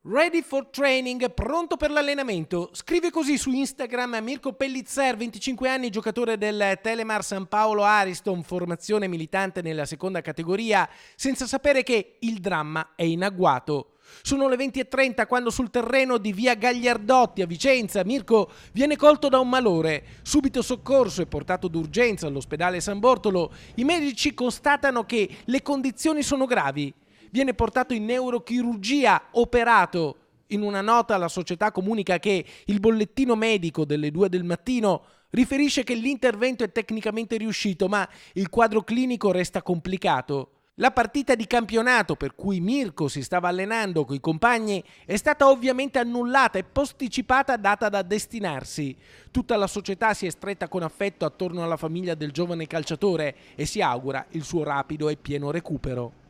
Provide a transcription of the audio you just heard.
Ready for training, pronto per l'allenamento. Scrive così su Instagram Mirko Pellizzer, 25 anni, giocatore del Telemar San Paolo Ariston, formazione militante nella seconda categoria, senza sapere che il dramma è in agguato. Sono le 20:30 quando sul terreno di via Gagliardotti a Vicenza Mirko viene colto da un malore. Subito soccorso e portato d'urgenza all'ospedale San Bortolo. I medici constatano che le condizioni sono gravi. Viene portato in neurochirurgia, operato. In una nota la società comunica che il bollettino medico delle 2 del mattino riferisce che l'intervento è tecnicamente riuscito, ma il quadro clinico resta complicato. La partita di campionato per cui Mirko si stava allenando coi compagni è stata ovviamente annullata e posticipata data da destinarsi. Tutta la società si è stretta con affetto attorno alla famiglia del giovane calciatore e si augura il suo rapido e pieno recupero.